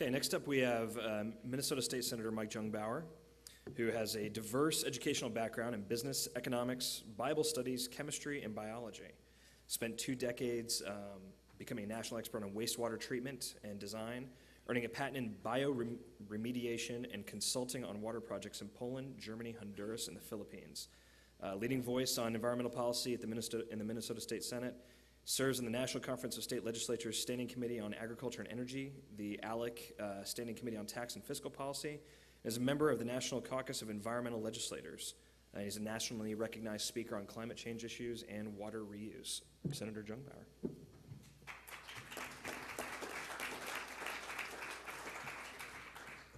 Okay, next up we have Minnesota State Senator Mike Jungbauer, who has a diverse educational background in business, economics, Bible studies, chemistry, and biology. Spent 2 decades becoming a national expert on wastewater treatment and design, earning a patent in bioremediation and consulting on water projects in Poland, Germany, Honduras, and the Philippines. Leading voice on environmental policy in the Minnesota State Senate, serves in the National Conference of State Legislatures Standing Committee on Agriculture and Energy, the ALEC Standing Committee on Tax and Fiscal Policy, and is a member of the National Caucus of Environmental Legislators. He's a nationally recognized speaker on climate change issues and water reuse. Senator Jungbauer.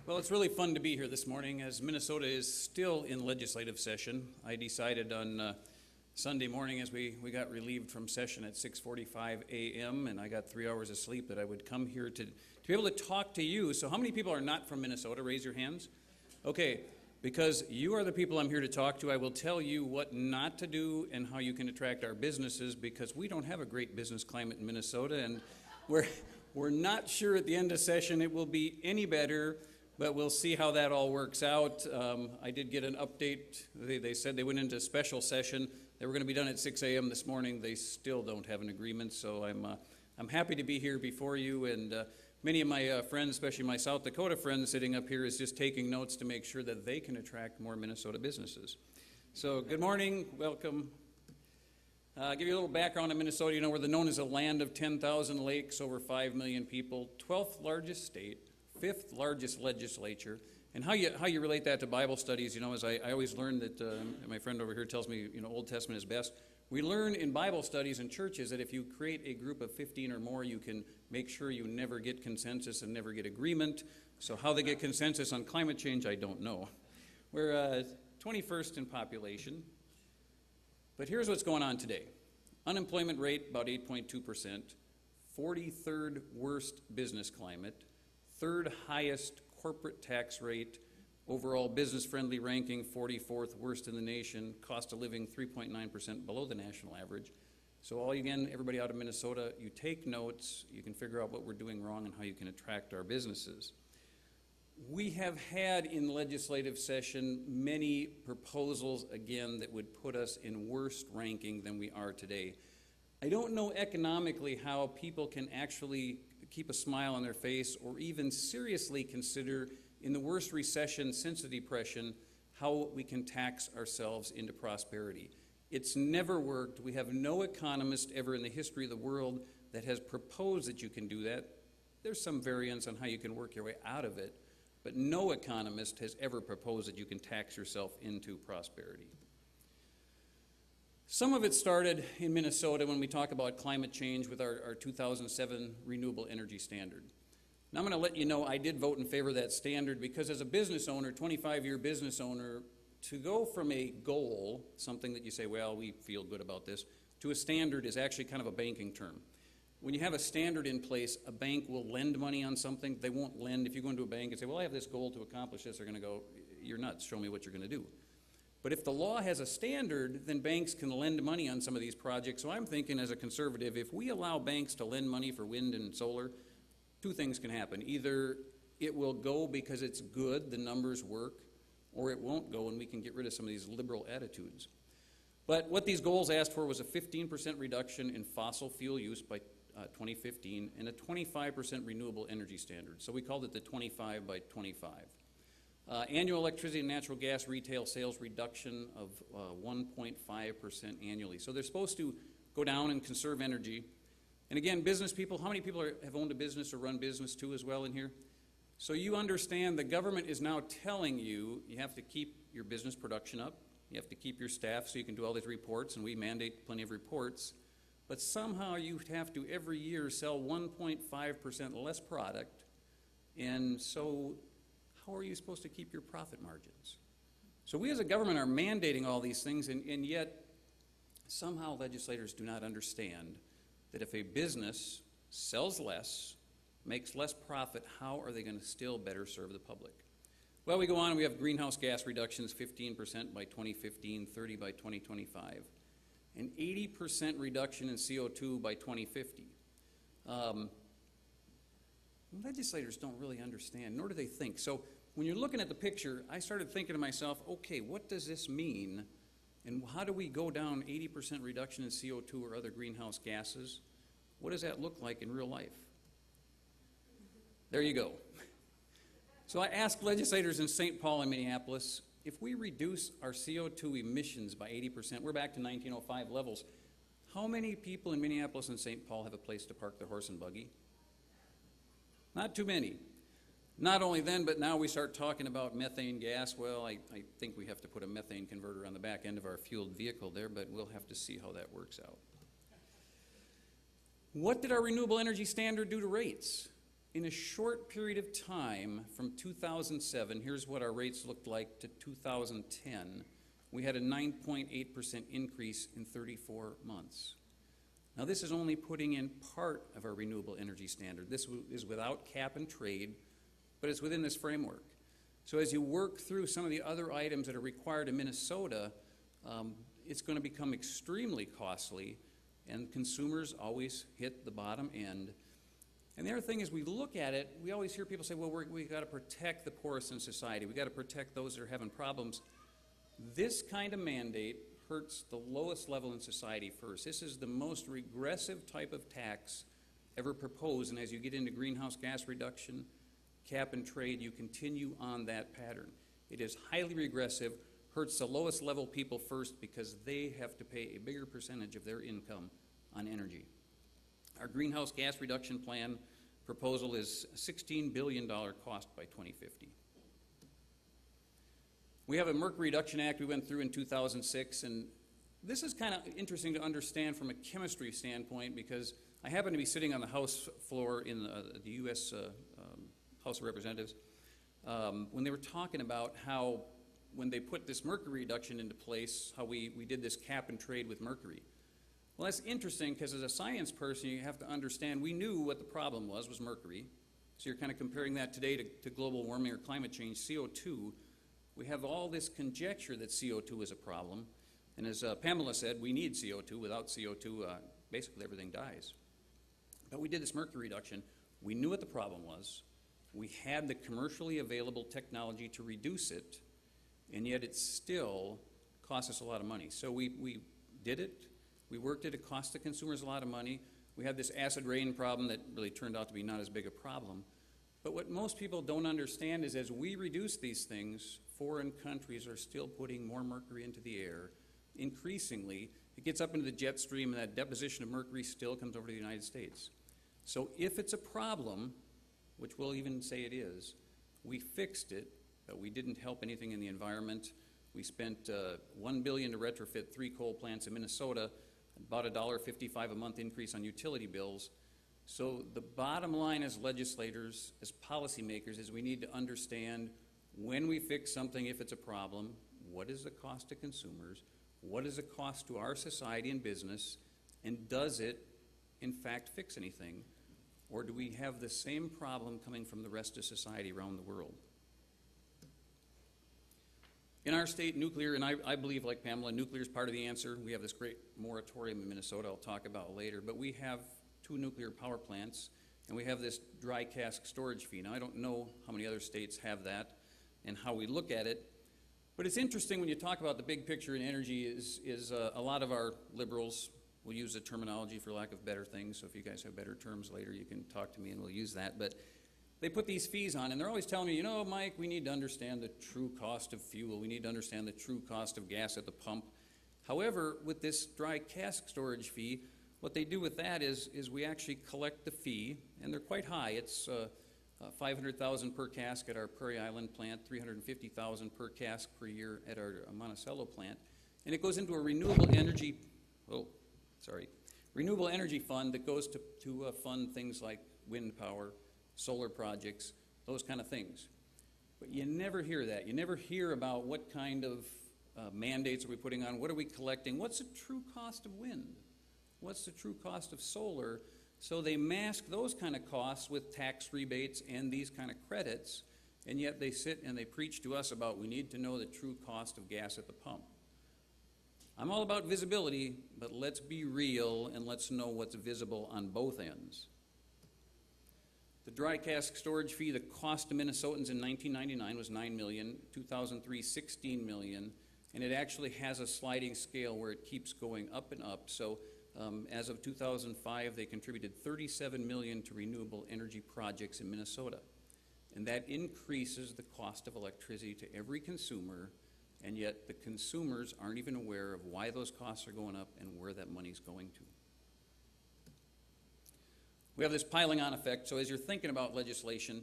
Well, it's really fun to be here this morning as Minnesota is still in legislative session. I decided on Sunday morning as we got relieved from session at 6:45 a.m. and I got 3 hours of sleep that I would come here to be able to talk to you. So how many people are not from Minnesota? Raise your hands. Okay, because you are the people I'm here to talk to, I will tell you what not to do and how you can attract our businesses, because we don't have a great business climate in Minnesota, and we're not sure at the end of session it will be any better, but we'll see how that all works out. I did get an update. They said they went into special session. They were going to be done at 6 a.m. this morning. They still don't have an agreement, so I'm happy to be here before you. And many of my friends, especially my South Dakota friends sitting up here, is just taking notes to make sure that they can attract more Minnesota businesses. So good morning, welcome. I'll give you a little background on Minnesota. You know, we're known as a land of 10,000 lakes, over 5 million people, 12th largest state, 5th largest legislature. And how you relate that to Bible studies, you know, as I always learn that, my friend over here tells me, you know, Old Testament is best. We learn in Bible studies in churches that if you create a group of 15 or more, you can make sure you never get consensus and never get agreement. So how they get consensus on climate change, I don't know. We're 21st in population. But here's what's going on today. Unemployment rate, about 8.2%. 43rd worst business climate. 3rd highest corporate tax rate, overall business-friendly ranking 44th worst in the nation, cost of living 3.9% below the national average. So everybody out of Minnesota, you take notes, you can figure out what we're doing wrong and how you can attract our businesses. We have had in legislative session many proposals, again, that would put us in worse ranking than we are today. I don't know economically how people can actually keep a smile on their face or even seriously consider, in the worst recession since the Depression, how we can tax ourselves into prosperity. It's never worked. We have no economist ever in the history of the world that has proposed that you can do that. There's some variance on how you can work your way out of it, but no economist has ever proposed that you can tax yourself into prosperity. Some of it started in Minnesota when we talk about climate change with our 2007 Renewable Energy Standard. Now I'm going to let you know I did vote in favor of that standard because as a business owner, 25-year business owner, to go from a goal, something that you say, well, we feel good about this, to a standard is actually kind of a banking term. When you have a standard in place, a bank will lend money on something. They won't lend. If you go into a bank and say, well, I have this goal to accomplish this, they're going to go, you're nuts, show me what you're going to do. But if the law has a standard, then banks can lend money on some of these projects. So I'm thinking as a conservative, if we allow banks to lend money for wind and solar, 2 things can happen. Either it will go because it's good, the numbers work, or it won't go and we can get rid of some of these liberal attitudes. But what these goals asked for was a 15% reduction in fossil fuel use by 2015 and a 25% renewable energy standard. So we called it the 25 by 25. Annual electricity and natural gas retail sales reduction of 1.5% annually. So they're supposed to go down and conserve energy. And again, business people, how many people have owned a business or run business too as well in here? So you understand the government is now telling you you have to keep your business production up. You have to keep your staff so you can do all these reports, and we mandate plenty of reports. But somehow you have to every year sell 1.5% less product. And so how are you supposed to keep your profit margins? So we as a government are mandating all these things, and yet somehow legislators do not understand that if a business sells less, makes less profit, how are they going to still better serve the public? Well, we go on, we have greenhouse gas reductions, 15% by 2015, 30 by 2025, an 80% reduction in CO2 by 2050. legislators don't really understand, nor do they think. So when you're looking at the picture, I started thinking to myself, okay, what does this mean? And how do we go down 80% reduction in CO2 or other greenhouse gases? What does that look like in real life? There you go. So I asked legislators in St. Paul and Minneapolis, if we reduce our CO2 emissions by 80%, we're back to 1905 levels, how many people in Minneapolis and St. Paul have a place to park their horse and buggy? Not too many. Not only then, but now we start talking about methane gas. Well, I think we have to put a methane converter on the back end of our fueled vehicle there, but we'll have to see how that works out. What did our renewable energy standard do to rates? In a short period of time, from 2007, here's what our rates looked like, to 2010, we had a 9.8% increase in 34 months. Now, this is only putting in part of our renewable energy standard. This is without cap and trade, but it's within this framework. So as you work through some of the other items that are required in Minnesota, it's going to become extremely costly, and consumers always hit the bottom end. And the other thing is, we look at it, we always hear people say, well, we've got to protect the poorest in society. We've got to protect those that are having problems. This kind of mandate hurts the lowest level in society first. This is the most regressive type of tax ever proposed, and as you get into greenhouse gas reduction, cap and trade, you continue on that pattern. It is highly regressive, hurts the lowest level people first because they have to pay a bigger percentage of their income on energy. Our greenhouse gas reduction plan proposal is a $16 billion cost by 2050. We have a Mercury Reduction Act we went through in 2006, and this is kind of interesting to understand from a chemistry standpoint, because I happen to be sitting on the House floor in the U.S. House of Representatives when they were talking about how, when they put this mercury reduction into place, how we did this cap and trade with mercury. Well, that's interesting, because as a science person, you have to understand, we knew what the problem was mercury. So you're kind of comparing that today to global warming or climate change, CO2. We have all this conjecture that CO2 is a problem. And as Pamela said, we need CO2. Without CO2, basically everything dies. But we did this mercury reduction. We knew what the problem was. We had the commercially available technology to reduce it, and yet it still cost us a lot of money. So we did it. We worked it. It cost the consumers a lot of money. We had this acid rain problem that really turned out to be not as big a problem. But what most people don't understand is, as we reduce these things, foreign countries are still putting more mercury into the air. Increasingly, it gets up into the jet stream, and that deposition of mercury still comes over to the United States. So if it's a problem, which we'll even say it is, we fixed it, but we didn't help anything in the environment. We spent $1 billion to retrofit 3 coal plants in Minnesota, about $1.55 a month increase on utility bills. So the bottom line as legislators, as policymakers, is we need to understand, when we fix something, if it's a problem, what is the cost to consumers? What is the cost to our society and business? And does it, in fact, fix anything? Or do we have the same problem coming from the rest of society around the world? In our state, nuclear, and I believe, like Pamela, nuclear is part of the answer. We have this great moratorium in Minnesota I'll talk about later, but we have 2 nuclear power plants, and we have this dry cask storage fee. Now, I don't know how many other states have that and how we look at it, but it's interesting when you talk about the big picture in energy is a lot of our liberals will use the terminology, for lack of better things, so if you guys have better terms later, you can talk to me and we'll use that, but they put these fees on, and they're always telling me, you know, Mike, we need to understand the true cost of fuel. We need to understand the true cost of gas at the pump. However, with this dry cask storage fee, what they do with that is we actually collect the fee, and they're quite high. It's $500,000 per cask at our Prairie Island plant, $350,000 per cask per year at our Monticello plant, and it goes into a renewable energy fund that goes to fund things like wind power, solar projects, those kind of things. But you never hear that. You never hear about what kind of mandates are we putting on, what are we collecting, what's the true cost of wind, what's the true cost of solar. So they mask those kind of costs with tax rebates and these kind of credits, and yet they sit and they preach to us about, we need to know the true cost of gas at the pump. I'm all about visibility, but let's be real and let's know what's visible on both ends. The dry cask storage fee, the cost to Minnesotans in 1999 was $9 million, 2003, $16 million, and it actually has a sliding scale where it keeps going up and up. So as of 2005, they contributed $37 million to renewable energy projects in Minnesota. And that increases the cost of electricity to every consumer, and yet the consumers aren't even aware of why those costs are going up and where that money's going to. We have this piling on effect, so as you're thinking about legislation,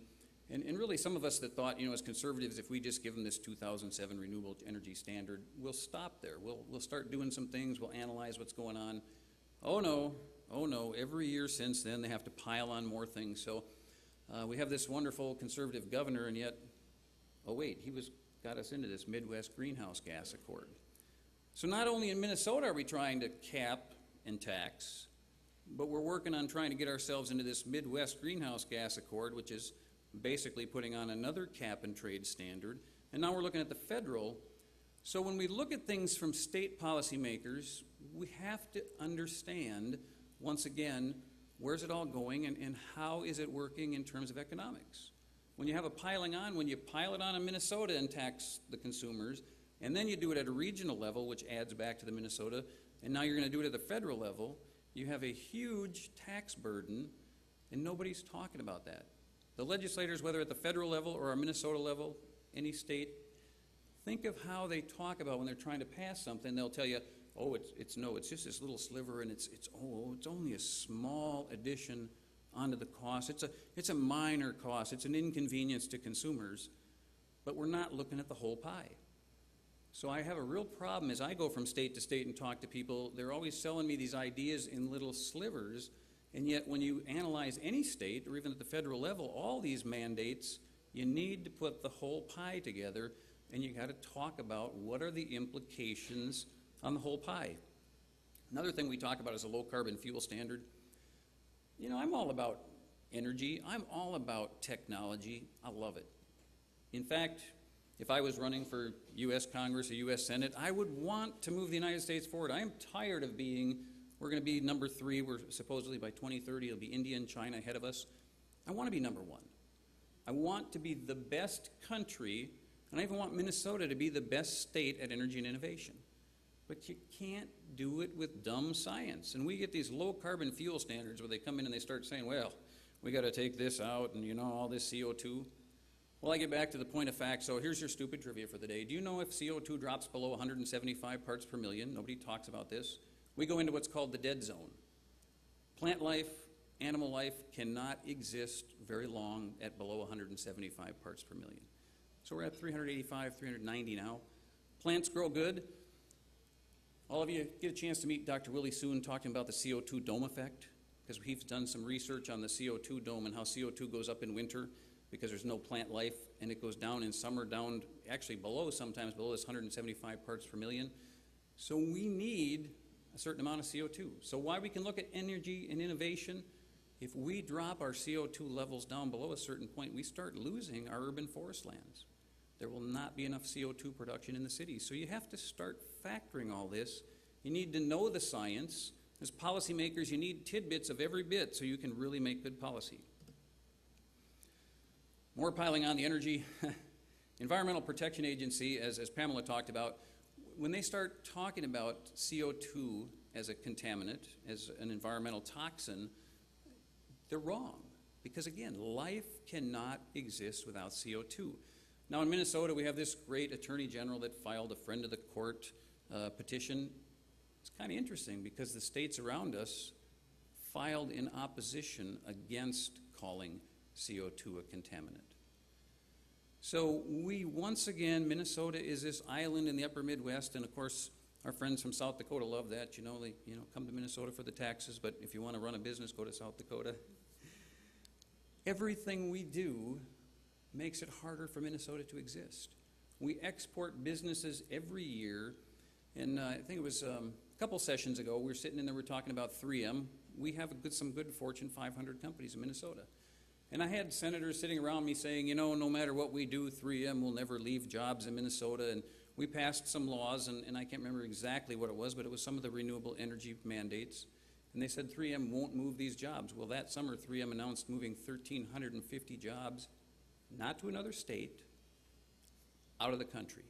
and really some of us that thought, as conservatives, if we just give them this 2007 renewable energy standard, we'll stop there. We'll start doing some things, we'll analyze what's going on. Oh no, every year since then they have to pile on more things. So we have this wonderful conservative governor, and yet, oh wait, got us into this Midwest greenhouse gas accord. So not only in Minnesota are we trying to cap and tax, but we're working on trying to get ourselves into this Midwest greenhouse gas accord, which is basically putting on another cap and trade standard. And now we're looking at the federal. So when we look at things from state policymakers, we have to understand, once again, where's it all going and how is it working in terms of economics? When you have a piling on, when you pile it on in Minnesota and tax the consumers, and then you do it at a regional level, which adds back to the Minnesota, and now you're going to do it at the federal level, you have a huge tax burden, and nobody's talking about that. The legislators, whether at the federal level or a Minnesota level, any state, think of how they talk about when they're trying to pass something. They'll tell you, oh, it's just this little sliver, and it's only a small addition onto the cost. It's a minor cost. It's an inconvenience to consumers, but we're not looking at the whole pie. So I have a real problem as I go from state to state and talk to people. They're always selling me these ideas in little slivers, and yet when you analyze any state, or even at the federal level, all these mandates, you need to put the whole pie together, and you got to talk about what are the implications on the whole pie. Another thing we talk about is a low-carbon fuel standard. I'm all about energy. I'm all about technology. I love it. In fact, if I was running for U.S. Congress or U.S. Senate, I would want to move the United States forward. I am tired of we're going to be number 3. We're supposedly by 2030, it'll be India and China ahead of us. I want to be number 1. I want to be the best country, and I even want Minnesota to be the best state at energy and innovation. But you can't do it with dumb science. And we get these low-carbon fuel standards where they come in and they start saying, well, we got to take this out and, all this CO2. Well, I get back to the point of fact, so here's your stupid trivia for the day. Do you know if CO2 drops below 175 parts per million? Nobody talks about this. We go into what's called the dead zone. Plant life, animal life cannot exist very long at below 175 parts per million. So we're at 385, 390 now. Plants grow good. All of you get a chance to meet Dr. Willie Soon talking about the CO2 dome effect, because he's done some research on the CO2 dome and how CO2 goes up in winter because there's no plant life, and it goes down in summer, down actually sometimes below this 175 parts per million. So we need a certain amount of CO2. So why we can look at energy and innovation, if we drop our CO2 levels down below a certain point, we start losing our urban forest lands. There will not be enough CO2 production in the cities. So you have to start factoring all this. You need to know the science. As policymakers, you need tidbits of every bit so you can really make good policy. More piling on the energy. Environmental Protection Agency, as Pamela talked about, when they start talking about CO2 as a contaminant, as an environmental toxin, they're wrong. Because again, life cannot exist without CO2. Now in Minnesota, we have this great attorney general that filed a friend of the court petition. It's kind of interesting because the states around us filed in opposition against calling CO2 a contaminant. So we, once again, Minnesota is this island in the upper Midwest, and of course, our friends from South Dakota love that. They come to Minnesota for the taxes, but if you want to run a business, go to South Dakota. Everything we do makes it harder for Minnesota to exist. We export businesses every year, and I think it was a couple sessions ago, we were sitting in there, we were talking about 3M. We have some good Fortune 500 companies in Minnesota. And I had senators sitting around me saying, no matter what we do, 3M will never leave jobs in Minnesota. And we passed some laws, and I can't remember exactly what it was, but it was some of the renewable energy mandates. And they said 3M won't move these jobs. Well, that summer, 3M announced moving 1,350 jobs, not to another state, out of the country.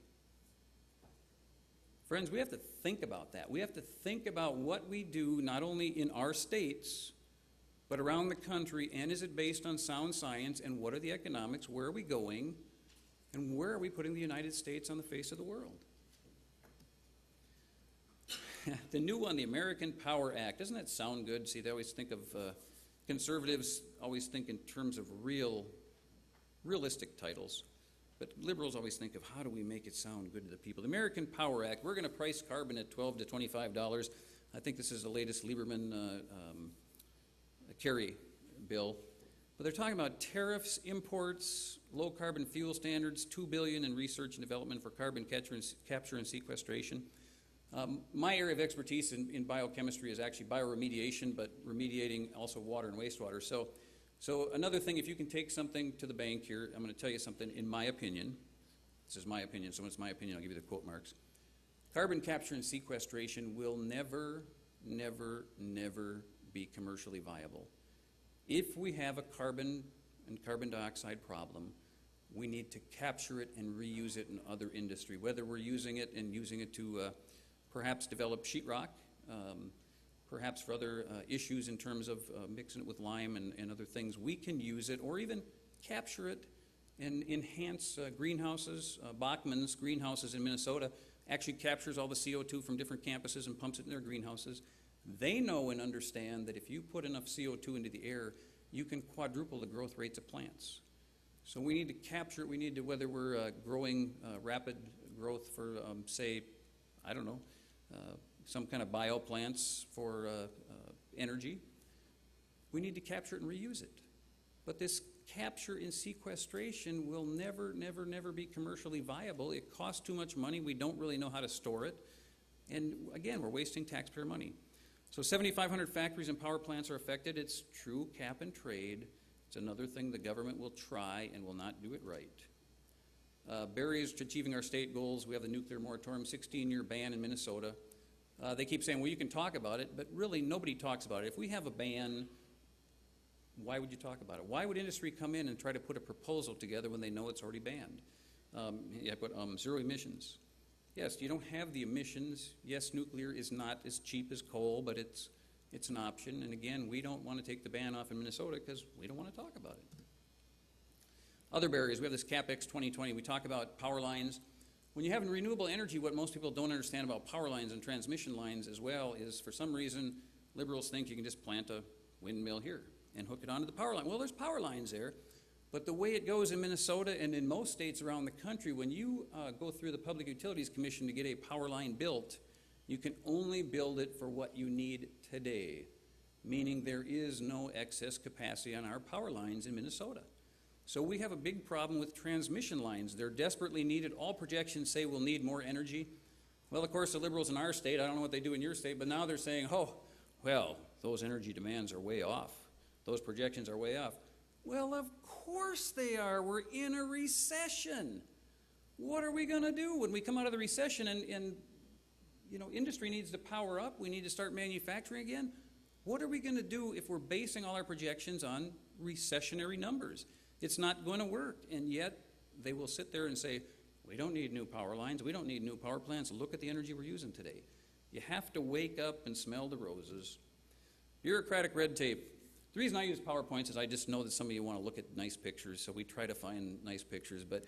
Friends, we have to think about that. We have to think about what we do, not only in our states, but around the country, and is it based on sound science, and what are the economics, where are we going, and where are we putting the United States on the face of the world? The new one, the American Power Act, doesn't that sound good? See, they always think of, conservatives always think in terms of realistic titles, but liberals always think of how do we make it sound good to the people. The American Power Act, we're going to price carbon at $12 to $25. I think this is the latest Lieberman carry bill. But they're talking about tariffs, imports, low carbon fuel standards, $2 billion in research and development for carbon capture and sequestration. My area of expertise in biochemistry is actually bioremediation, but remediating also water and wastewater. So another thing, if you can take something to the bank here, I'm going to tell you something in my opinion. This is my opinion, so when it's my opinion, I'll give you the quote marks. Carbon capture and sequestration will never, never, never be commercially viable. If we have a carbon and carbon dioxide problem, we need to capture it and reuse it in other industry, whether we're using it to perhaps develop sheetrock, perhaps for other issues in terms of mixing it with lime and other things. We can use it or even capture it and enhance greenhouses. Bachman's greenhouses in Minnesota actually captures all the CO2 from different campuses and pumps it in their greenhouses. They know and understand that if you put enough CO2 into the air, you can quadruple the growth rates of plants. So we need to capture it. We need to, whether we're growing rapid growth for, say, I don't know, some kind of bioplants for energy, we need to capture it and reuse it. But this capture and sequestration will never, never, never be commercially viable. It costs too much money. We don't really know how to store it. And again, we're wasting taxpayer money. So 7,500 factories and power plants are affected. It's true cap and trade. It's another thing the government will try and will not do it right. Barriers to achieving our state goals. We have the nuclear moratorium, 16-year ban in Minnesota. They keep saying, well, you can talk about it, but really nobody talks about it. If we have a ban, why would you talk about it? Why would industry come in and try to put a proposal together when they know it's already banned? Zero emissions. Yes, you don't have the emissions. Yes, nuclear is not as cheap as coal, but it's an option. And again, we don't want to take the ban off in Minnesota because we don't want to talk about it. Other barriers, we have this CapEx 2020. We talk about power lines. When you have renewable energy, what most people don't understand about power lines and transmission lines as well is, for some reason, liberals think you can just plant a windmill here and hook it onto the power line. Well, there's power lines there, but the way it goes in Minnesota and in most states around the country, when you go through the Public Utilities Commission to get a power line built, you can only build it for what you need today, meaning there is no excess capacity on our power lines in Minnesota. So we have a big problem with transmission lines. They're desperately needed. All projections say we'll need more energy. Well, of course, the liberals in our state, I don't know what they do in your state, but now they're saying, oh, well, those energy demands are way off. Those projections are way off. Well, of course they are. We're in a recession. What are we going to do when we come out of the recession and industry needs to power up? We need to start manufacturing again. What are we going to do if we're basing all our projections on recessionary numbers? It's not going to work, and yet they will sit there and say, we don't need new power lines, we don't need new power plants, look at the energy we're using today. You have to wake up and smell the roses. Bureaucratic red tape. The reason I use PowerPoints is I just know that some of you want to look at nice pictures, so we try to find nice pictures, but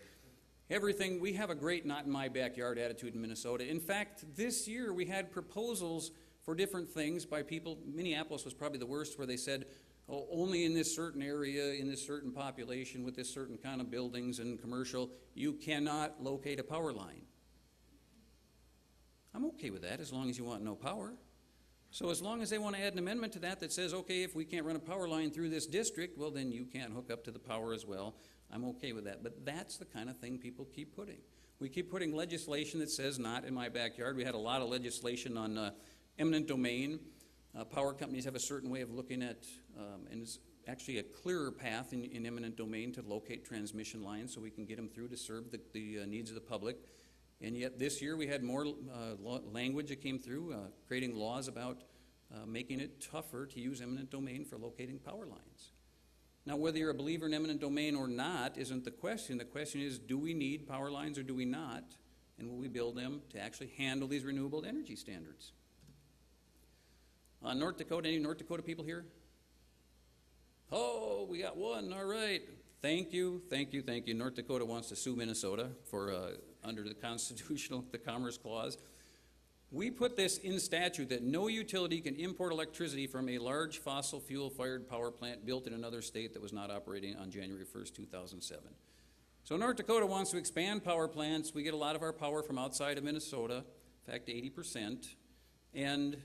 everything, we have a great not in my backyard attitude in Minnesota. In fact, this year we had proposals for different things by people. Minneapolis was probably the worst, where they said, oh, only in this certain area, in this certain population, with this certain kind of buildings and commercial, you cannot locate a power line. I'm okay with that as long as you want no power. So as long as they want to add an amendment to that says, okay, if we can't run a power line through this district, well, then you can't hook up to the power as well. I'm okay with that. But that's the kind of thing people keep putting. We keep putting legislation that says not in my backyard. We had a lot of legislation on eminent domain. Power companies have a certain way of looking at, and it's actually a clearer path in eminent domain to locate transmission lines so we can get them through to serve the needs of the public. And yet this year we had more language that came through, creating laws about making it tougher to use eminent domain for locating power lines. Now, whether you're a believer in eminent domain or not isn't the question. The question is, do we need power lines or do we not? And will we build them to actually handle these renewable energy standards? North Dakota, any North Dakota people here? Oh, we got one, all right. Thank you, thank you, thank you. North Dakota wants to sue Minnesota for, under the the Commerce Clause. We put this in statute that no utility can import electricity from a large fossil fuel-fired power plant built in another state that was not operating on January 1st, 2007. So North Dakota wants to expand power plants. We get a lot of our power from outside of Minnesota, in fact 80%, and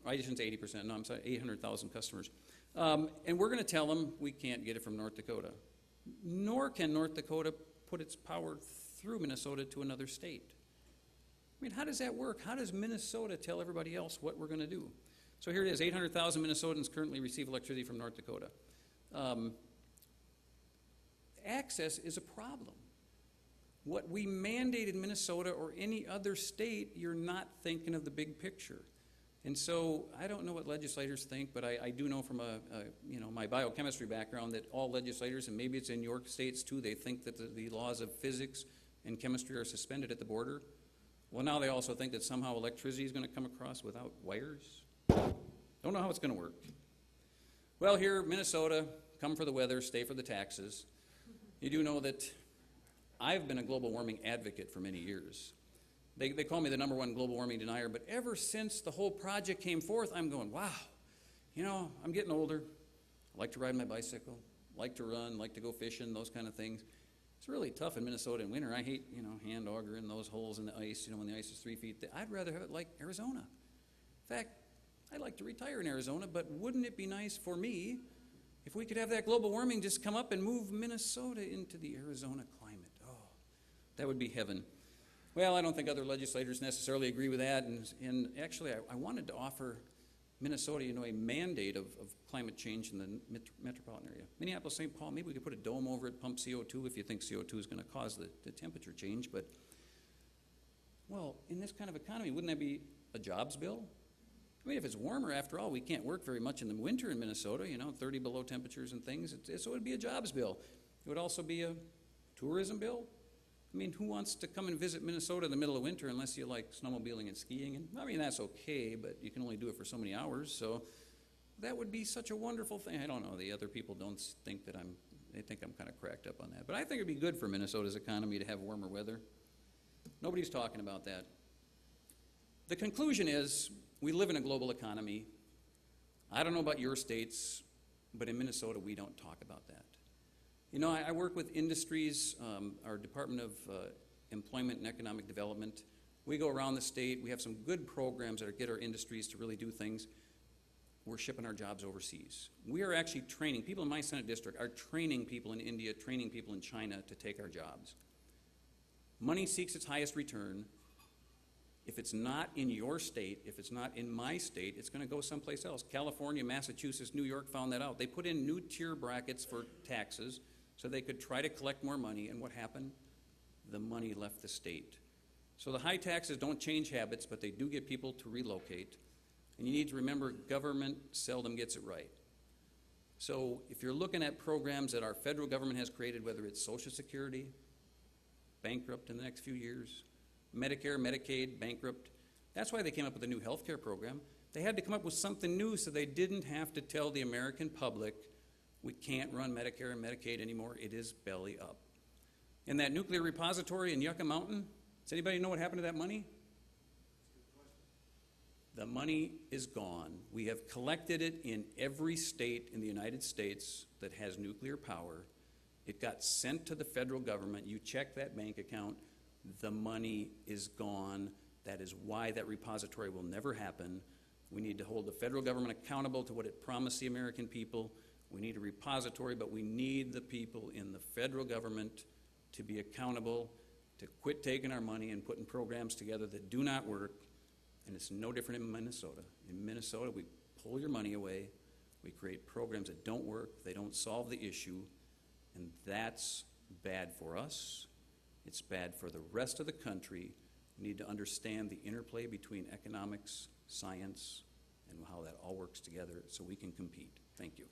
I shouldn't say 80%, no, I'm sorry, 800,000 customers. And we're going to tell them we can't get it from North Dakota. Nor can North Dakota put its power through Minnesota to another state. I mean, how does that work? How does Minnesota tell everybody else what we're going to do? So here it is, 800,000 Minnesotans currently receive electricity from North Dakota. Access is a problem. What we mandate in Minnesota or any other state, you're not thinking of the big picture. And so I don't know what legislators think, but I do know from my biochemistry background that all legislators, and maybe it's in your states too, they think that the laws of physics and chemistry are suspended at the border. Well, now they also think that somehow electricity is going to come across without wires. Don't know how it's going to work. Well, here, Minnesota, come for the weather, stay for the taxes. You do know that I've been a global warming advocate for many years. They call me the #1 global warming denier, but ever since the whole project came forth, I'm going, wow, you know, I'm getting older. I like to ride my bicycle, like to run, like to go fishing, those kind of things. It's really tough in Minnesota in winter. I hate, hand augering those holes in the ice, when the ice is 3 feet thick. I'd rather have it like Arizona. In fact, I'd like to retire in Arizona, but wouldn't it be nice for me if we could have that global warming just come up and move Minnesota into the Arizona climate? Oh, that would be heaven. Well, I don't think other legislators necessarily agree with that, and actually I wanted to offer Minnesota, a mandate of climate change in the metropolitan area. Minneapolis, St. Paul, maybe we could put a dome over it, pump CO2 if you think CO2 is going to cause the temperature change, but, well, in this kind of economy, wouldn't that be a jobs bill? I mean, if it's warmer, after all, we can't work very much in the winter in Minnesota, 30 below temperatures and things, so it would be a jobs bill. It would also be a tourism bill. I mean, who wants to come and visit Minnesota in the middle of winter unless you like snowmobiling and skiing? And I mean, that's okay, but you can only do it for so many hours. So that would be such a wonderful thing. I don't know. The other people don't think that they think I'm kind of cracked up on that. But I think it'd be good for Minnesota's economy to have warmer weather. Nobody's talking about that. The conclusion is we live in a global economy. I don't know about your states, but in Minnesota, we don't talk about that. I work with industries, our Department of Employment and Economic Development. We go around the state. We have some good programs that get our industries to really do things. We're shipping our jobs overseas. We are actually training. People in my Senate district are training people in India, training people in China to take our jobs. Money seeks its highest return. If it's not in your state, if it's not in my state, it's going to go someplace else. California, Massachusetts, New York found that out. They put in new tier brackets for taxes so they could try to collect more money, and what happened? The money left the state. So the high taxes don't change habits, but they do get people to relocate. And you need to remember, government seldom gets it right. So if you're looking at programs that our federal government has created, whether it's Social Security, bankrupt in the next few years, Medicare, Medicaid, bankrupt, that's why they came up with a new health care program. They had to come up with something new so they didn't have to tell the American public, we can't run Medicare and Medicaid anymore. It is belly up. And that nuclear repository in Yucca Mountain, does anybody know what happened to that money? The money is gone. We have collected it in every state in the United States that has nuclear power. It got sent to the federal government. You check that bank account, the money is gone. That is why that repository will never happen. We need to hold the federal government accountable to what it promised the American people. We need a repository, but we need the people in the federal government to be accountable, to quit taking our money and putting programs together that do not work. And it's no different in Minnesota. In Minnesota, we pull your money away. We create programs that don't work. They don't solve the issue. And that's bad for us. It's bad for the rest of the country. We need to understand the interplay between economics, science, and how that all works together so we can compete. Thank you.